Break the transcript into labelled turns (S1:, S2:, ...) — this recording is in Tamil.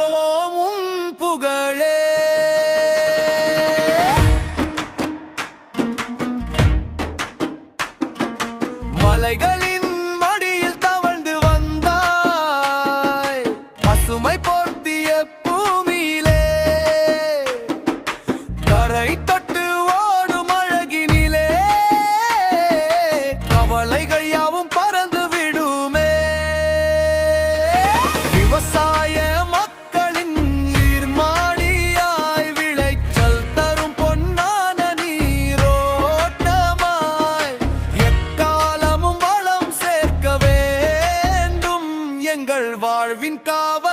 S1: பாடுவோம் உன் புகழே. மலைகளின் மடியில் தவழ்ந்து வந்தாய், பசுமை போர்த்திய பூமியிலே கரை தொட்டு ஓடும் அழகினிலே கவலைகள் யாவும் பறந்து விடுமே. விவசாய மக்களின் நீர்மாடியாய் விளைச்சல் தரும் பொன்னான நீரோட்டமாய் எக்காலமும் வளம் சேர்க்க வேண்டும் எங்கள் வாழ்வின் காவல்